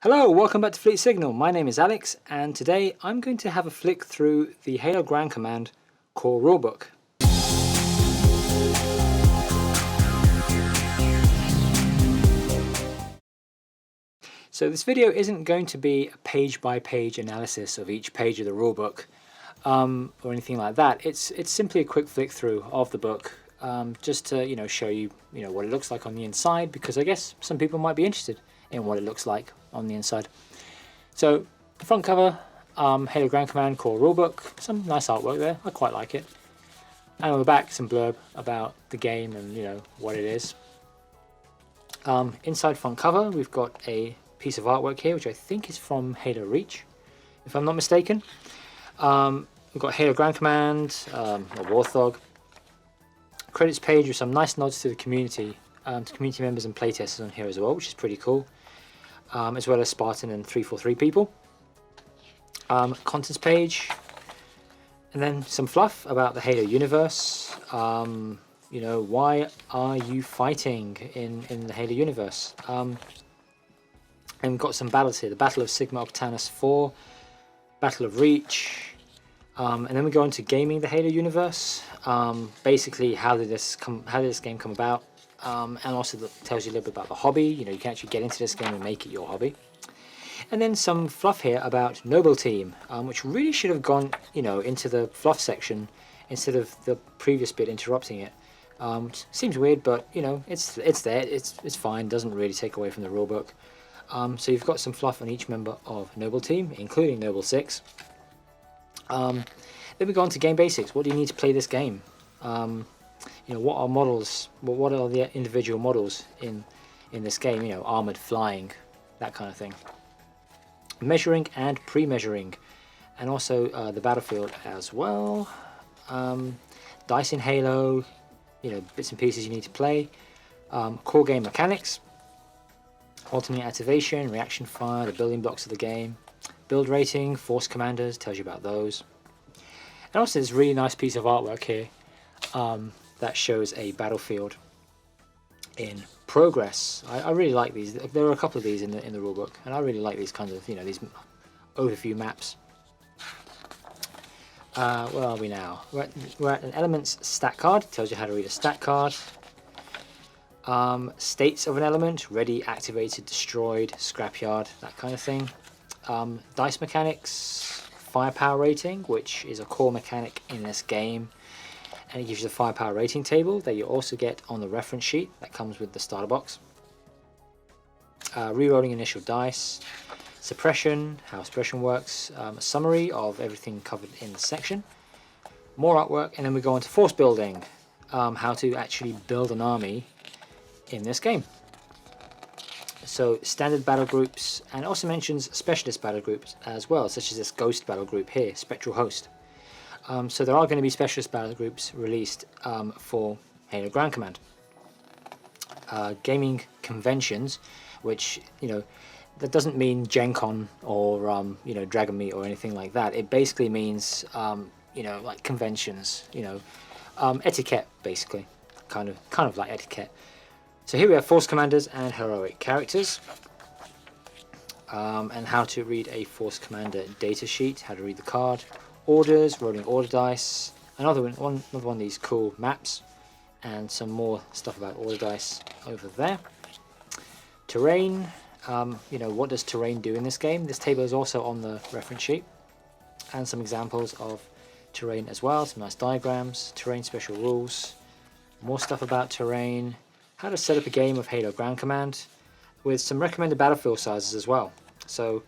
Hello, welcome back to Fleet Signal. My name is Alex, and today I'm going to have a flick through the Halo Grand Command core rulebook. So this video isn't going to be a page-by-page analysis of each page of the rulebook or anything like that. It's simply a quick flick through of the book, just to show you what it looks like on the inside, because I guess some people might be interested in what it looks like on the inside. So the front cover, Halo Grand Command core rulebook, some nice artwork there, I quite like it. And on the back, some blurb about the game and what it is. Inside front cover, we've got a piece of artwork here, which I think is from Halo Reach, if I'm not mistaken. We've got Halo Grand Command, a Warthog. Credits page with some nice nods to the community, to community members and playtesters on here as well, which is pretty cool. As well as Spartan and 343 people. Contents page, and then some fluff about the Halo universe. Why are you fighting in the Halo universe? And we've got some battles here: the Battle of Sigma Octanus 4, Battle of Reach, and then we go into gaming the Halo universe. Basically, how did this game come about? And also tells you a little bit about the hobby. You can actually get into this game and make it your hobby. And then some fluff here about Noble Team, which really should have gone into the fluff section instead of the previous bit interrupting it. Seems weird, but it's there. It's fine. Doesn't really take away from the rulebook. So you've got some fluff on each member of Noble Team, including Noble 6. Then we go on to game basics. What do you need to play this game? What are models? What are the individual models in this game? Armored, flying, that kind of thing. Measuring and pre-measuring, and also the battlefield as well. Dice in Halo, bits and pieces you need to play. Core game mechanics, alternate activation, reaction fire, the building blocks of the game. Build rating, force commanders, tells you about those. And also this really nice piece of artwork here. That shows a battlefield in progress. I really like these. There are a couple of these in the rulebook, and I really like these kinds of these overview maps. Where are we now? We're at an elements stat card. Tells you how to read a stat card. States of an element: ready, activated, destroyed, scrapyard, that kind of thing. Dice mechanics, firepower rating, which is a core mechanic in this game. And it gives you the firepower rating table that you also get on the reference sheet that comes with the starter box. Rerolling initial dice, suppression, how suppression works, a summary of everything covered in the section, more artwork, and then we go on to force building, how to actually build an army in this game. So standard battle groups, and it also mentions specialist battle groups as well, such as this ghost battle group here, Spectral Host. So there are going to be specialist battle groups released for Halo Grand Command. Gaming conventions, which that doesn't mean Gen Con or Dragon Meet or anything like that. It basically means like conventions, etiquette basically, kind of like etiquette. So here we have force commanders and heroic characters, and how to read a force commander data sheet, how to read the card. Orders, rolling order dice, another one of these cool maps, and some more stuff about order dice over there. Terrain, what does terrain do in this game? This table is also on the reference sheet, and some examples of terrain as well, some nice diagrams, terrain special rules, more stuff about terrain, how to set up a game of Halo Grand Command, with some recommended battlefield sizes as well. So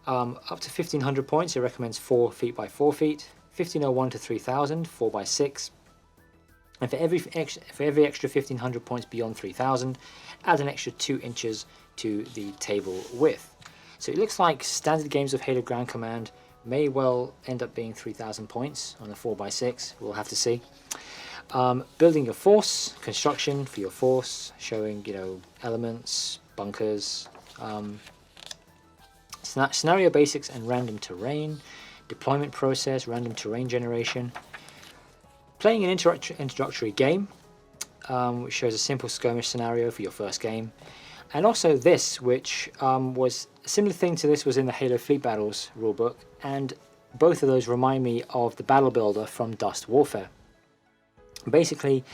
up to 1500 points, it recommends 4 feet by 4 feet, 1501 to 3000, 4 by 6, and for every extra 1500 points beyond 3000, add an extra 2 inches to the table width. So it looks like standard games of Halo Grand Command may well end up being 3000 points on the 4 by 6. We'll have to see. Building your force, construction for your force, showing elements, bunkers. Scenario basics and random terrain, deployment process, random terrain generation. Playing an introductory game, which shows a simple skirmish scenario for your first game. And also this, which was a similar thing to this, was in the Halo Fleet Battles rulebook, and both of those remind me of the battle builder from Dust Warfare. Basically,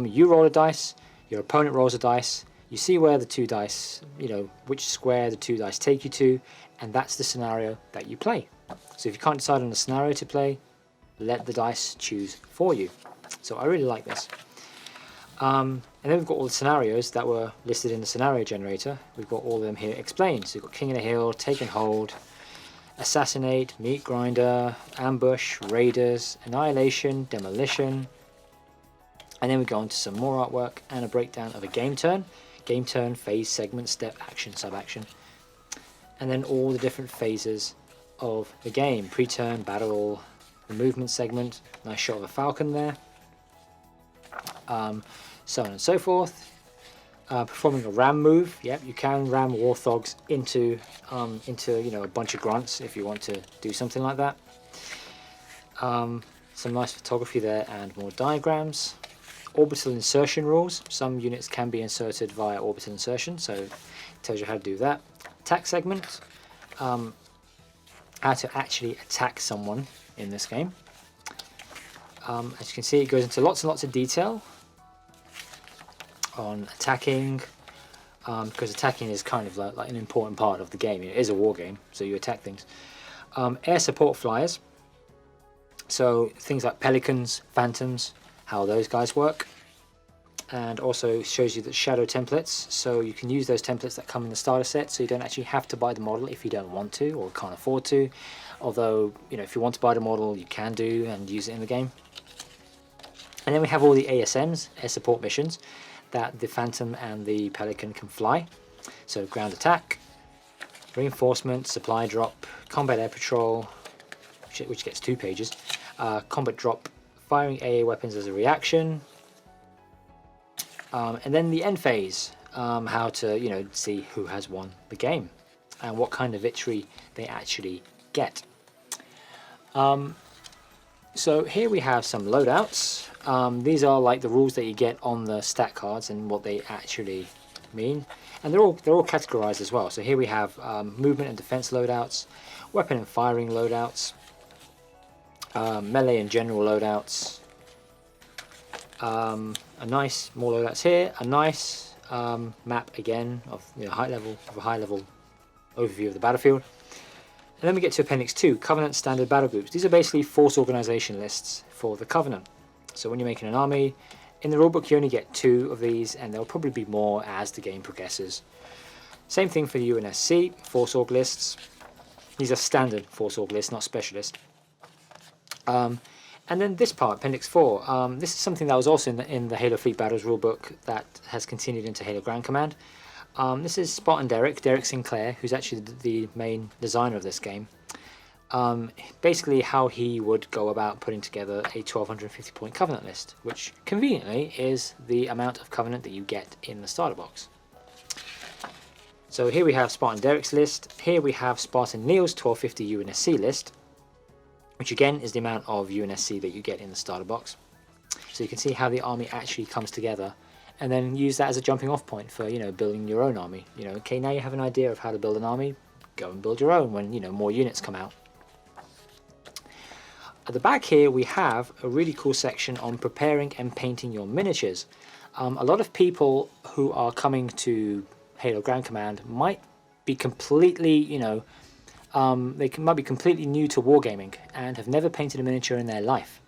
you roll a dice, your opponent rolls a dice, you see where the two dice, which square the two dice take you to, and that's the scenario that you play. So if you can't decide on the scenario to play, let the dice choose for you. So I really like this. And then we've got all the scenarios that were listed in the scenario generator. We've got all of them here explained. So we've got King in a Hill, Take and Hold, Assassinate, Meat Grinder, Ambush, Raiders, Annihilation, Demolition. And then we go on to some more artwork and a breakdown of a game turn, phase, segment, step, action, sub-action. And then all the different phases of the game, pre-turn, battle, the movement segment, nice shot of a falcon there. So on and so forth. Performing a ram move. Yep, you can ram warthogs into a bunch of grunts if you want to do something like that. Some nice photography there and more diagrams. Orbital insertion rules. Some units can be inserted via orbital insertion, so it tells you how to do that. Attack segment. How to actually attack someone in this game. As you can see, it goes into lots and lots of detail on attacking, because attacking is kind of like an important part of the game. It is a war game, so you attack things. Air support flyers, so things like pelicans, phantoms, how those guys work, and also shows you the shadow templates, so you can use those templates that come in the starter set, so you don't actually have to buy the model if you don't want to or can't afford to, although if you want to buy the model you can do and use it in the game. And then we have all the ASMs, air support missions, that the Phantom and the Pelican can fly. So ground attack, reinforcement, supply drop, combat air patrol, which gets 2 pages, combat drop, firing AA weapons as a reaction, and then the end phase, how to see who has won the game and what kind of victory they actually get. So here we have some loadouts. These are like the rules that you get on the stat cards and what they actually mean, and they're all categorized as well. So here we have movement and defense loadouts, weapon and firing loadouts, melee and general loadouts, a nice more loadouts here, a nice map again of a high level overview of the battlefield. And then we get to Appendix 2, Covenant Standard Battle Groups. These are basically force organization lists for the Covenant. So when you're making an army, in the rulebook you only get 2 of these, and there'll probably be more as the game progresses. Same thing for the UNSC, force org lists. These are standard force org lists, not specialist. And then this part, Appendix 4, this is something that was also in the Halo Fleet Battles rulebook that has continued into Halo Ground Command. This is Spartan Derek Sinclair, who's actually the main designer of this game. Basically how he would go about putting together a 1250 point Covenant list, which conveniently is the amount of Covenant that you get in the starter box. So here we have Spartan Derek's list, here we have Spartan Neil's 1250 UNSC list, which again is the amount of UNSC that you get in the starter box. So you can see how the army actually comes together, and then use that as a jumping off point for building your own army. Okay, now you have an idea of how to build an army, go and build your own when more units come out. At the back here we have a really cool section on preparing and painting your miniatures. A lot of people who are coming to Halo Ground Command might be completely might be completely new to wargaming and have never painted a miniature in their life.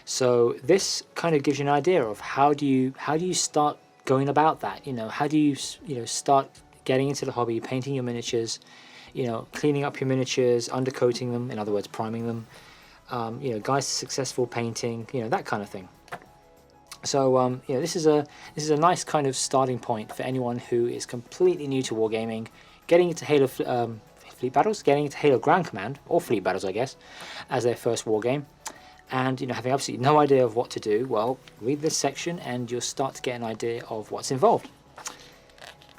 So this kind of gives you an idea of how do you start going about that. How do you start getting into the hobby, painting your miniatures, cleaning up your miniatures, undercoating them, in other words priming them, guides to successful painting, that kind of thing. So this is a nice kind of starting point for anyone who is completely new to wargaming, getting into Halo Fleet Battles, getting into Halo Ground Command, or Fleet Battles I guess, as their first wargame, and having absolutely no idea of what to do. Well, read this section and you'll start to get an idea of what's involved.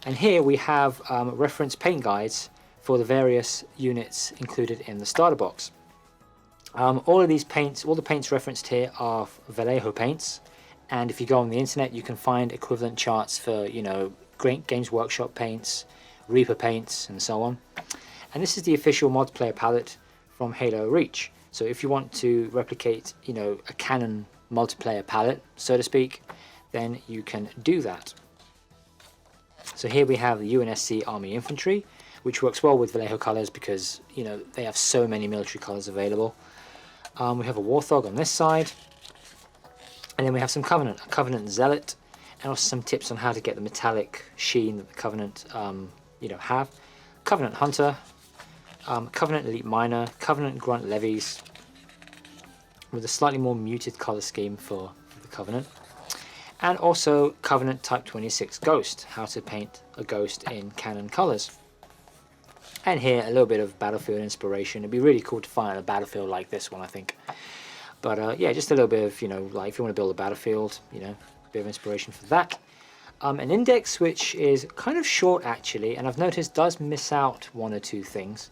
And here we have reference paint guides for the various units included in the starter box. All of these paints, all the paints referenced here are Vallejo paints, and if you go on the internet you can find equivalent charts for Games Workshop paints, Reaper paints, and so on. And this is the official multiplayer palette from Halo Reach. So if you want to replicate, you know, a canon multiplayer palette, so to speak, then you can do that. So here we have the UNSC Army Infantry, which works well with Vallejo colors because, you know, they have so many military colors available. We have a Warthog on this side, and then we have some Covenant, a Covenant Zealot, and also some tips on how to get the metallic sheen that the Covenant, you know, have. Covenant Hunter, Covenant Elite Miner, Covenant Grunt Levies, with a slightly more muted color scheme for the Covenant. And also Covenant Type 26 Ghost, how to paint a ghost in canon colors. And here a little bit of battlefield inspiration. It'd be really cool to find a battlefield like this one, I think. But yeah, just a little bit of, you know, like if you want to build a battlefield, you know, a bit of inspiration for that. An index which is kind of short actually, and I've noticed does miss out one or two things.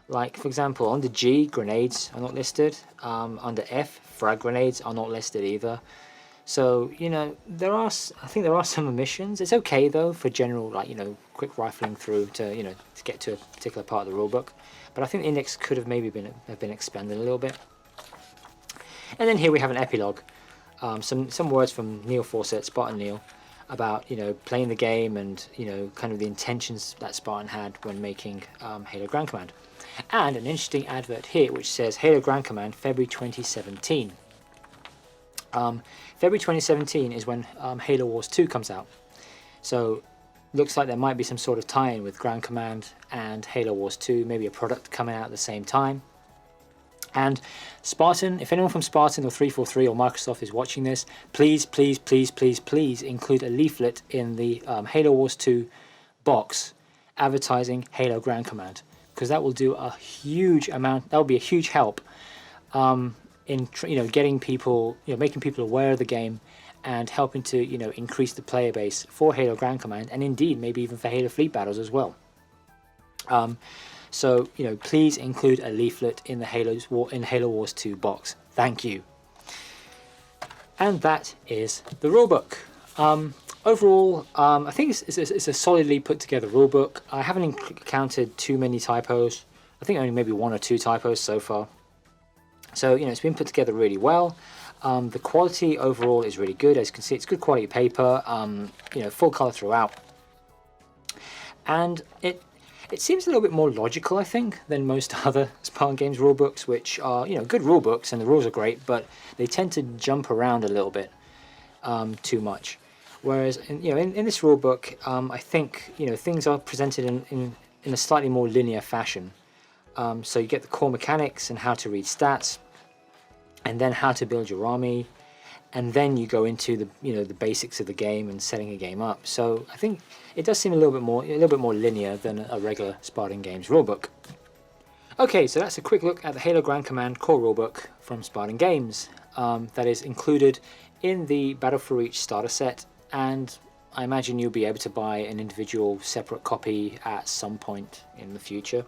Like for example, under G, grenades are not listed. Under F, frag grenades are not listed either. So, you know, I think there are some omissions. It's okay though for general, like, you know, quick rifling through to, you know, to get to a particular part of the rulebook. But I think the index could have maybe been expanded a little bit. And then here we have an epilogue. Some words from Neil Fawcett, Spartan Neil, about, you know, playing the game and, you know, kind of the intentions that Spartan had when making Halo Grand Command. And an interesting advert here which says Halo Grand Command February 2017. February 2017 is when Halo Wars 2 comes out. So looks like there might be some sort of tie-in with Grand Command and Halo Wars 2, maybe a product coming out at the same time. And Spartan, if anyone from Spartan or 343 or Microsoft is watching this, please, please, please, please, please include a leaflet in the Halo Wars 2 box advertising Halo Grand Command, because that will do a huge amount. That will be a huge help in, you know, getting people, you know, making people aware of the game and helping to, you know, increase the player base for Halo Grand Command, and indeed maybe even for Halo Fleet Battles as well. So, you know, please include a leaflet in the Halo Wars 2 box. Thank you. And that is the rulebook. Overall, I think it's a solidly put together rulebook. I haven't encountered too many typos. I think only maybe one or two typos so far. So, you know, it's been put together really well. The quality overall is really good. As you can see, it's good quality paper, you know, full color throughout. And it seems a little bit more logical, I think, than most other Spartan Games rulebooks, which are, you know, good rulebooks and the rules are great, but they tend to jump around a little bit too much. Whereas, in this rulebook, I think, you know, things are presented in a slightly more linear fashion. So you get the core mechanics and how to read stats, and then how to build your army, and then you go into the, you know, the basics of the game and setting a game up. So I think it does seem a little bit more linear than a regular Spartan Games rulebook. Okay, so that's a quick look at the Halo Grand Command core rulebook from Spartan Games. That is included in the Battle for Reach starter set, and I imagine you'll be able to buy an individual separate copy at some point in the future.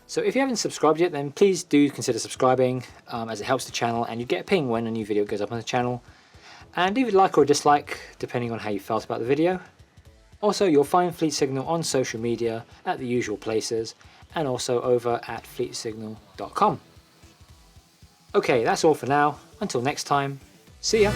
So if you haven't subscribed yet, then please do consider subscribing, as it helps the channel and you get a ping when a new video goes up on the channel. And leave a like or a dislike depending on how you felt about the video. Also, you'll find Fleet Signal on social media at the usual places, and also over at fleetsignal.com. Okay, that's all for now. Until next time, see ya!